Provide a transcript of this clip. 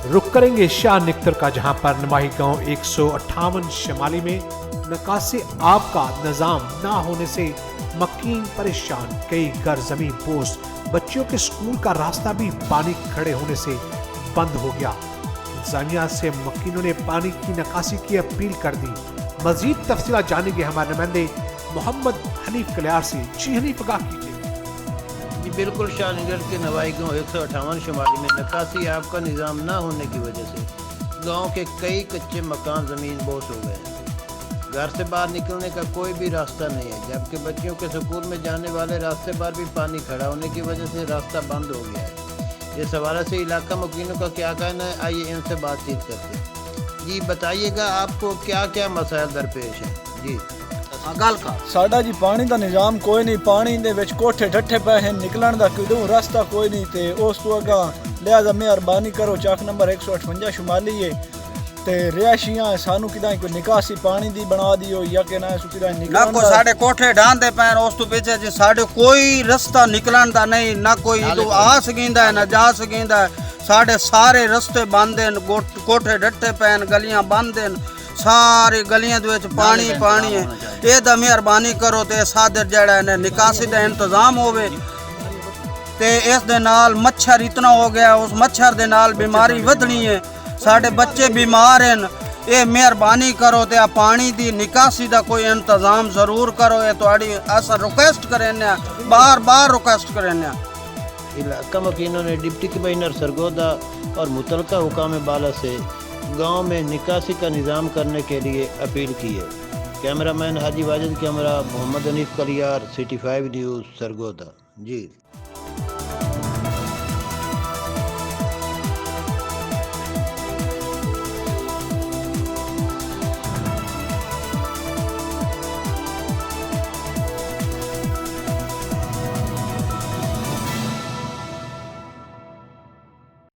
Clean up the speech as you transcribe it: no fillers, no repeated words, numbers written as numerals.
रुक करेंगे शाह निकतर का, जहां पर नवाही गांव 158 शमाली में निकासी आब का निजाम ना होने से मकीन परेशान, कई घर जमीन पोस, बच्चों के स्कूल का रास्ता भी पानी खड़े होने से बंद हो गया। इंतजामिया से मकीनों ने पानी की निकासी की अपील कर दी। मजीद तफसीलात जानेंगे हमारे नुमाइंदे मोहम्मद हनीफ कलियार से। जी हनीफ, आगाह कीजिए। बिल्कुल, शाहनगर के नवाई गांव 158 शुमाली में निकासी आब का निज़ाम न होने की वजह से गांव के कई कच्चे मकान ज़मीन बोस हो गए हैं। घर से बाहर निकलने का कोई भी रास्ता नहीं है, जबकि बच्चों के स्कूल में जाने वाले रास्ते पर भी पानी खड़ा होने की वजह से रास्ता बंद हो गया है। इस हवाले से इलाका मुकीनों का क्या कहना है, आइए इनसे बातचीत करते हैं। जी बताइएगा, आपको क्या क्या मसाइल दरपेश हैं? जी साडा जी पानी का निजाम कोई नहीं, पानी दे विच कोठे ठट्ठे पे हैं, निकलण दा किदों रास्ता कोई नहीं। ते उस तो अगा लिहाजा मेहरबानी करो, चौक नंबर 158 शुमाली है ते रिहायशियां सानू किदां कोई निकासी पानी दी बना दियो या कि ना सुकिदा निकलण ना कोई साडे कोठे ढांदे पैन, उस तो पीछे जी साडे कोई रास्ता निकलण दा नहीं, ना कोई इदों आ सकिंदा है ना जा सकिंदा है। साडे सारे रास्ते बंद हैं, कोठे डट्टे पैन, गलियां बंद हैं, सारी गलियां दे विच पानी पानी है। ये दा मेहरबानी करो ते सादर जड़ा है निकासी दा इंतजाम होवे ते इस दे नाल मच्छर इतना हो गया, उस मच्छर दे नाल बीमारी वधनी है, साडे बच्चे बीमार हैं। ये मेहरबानी करो ते पानी दी निकासी दा कोई इंतजाम जरूर करो। ये तुहाडी अस रिक्वेस्ट करने, बार बार रिक्वेस्ट करने। इलाका मकीनों ने डिप्टी कमिश्नर सरगोदा और मुतलका हुकाम बाला से गांव में निकासी का निज़ाम करने के लिए अपील की है। Cameraman Haji Wajid camera Mohammad Hanif Kaliyar, city 5 news, Sargodha. जी।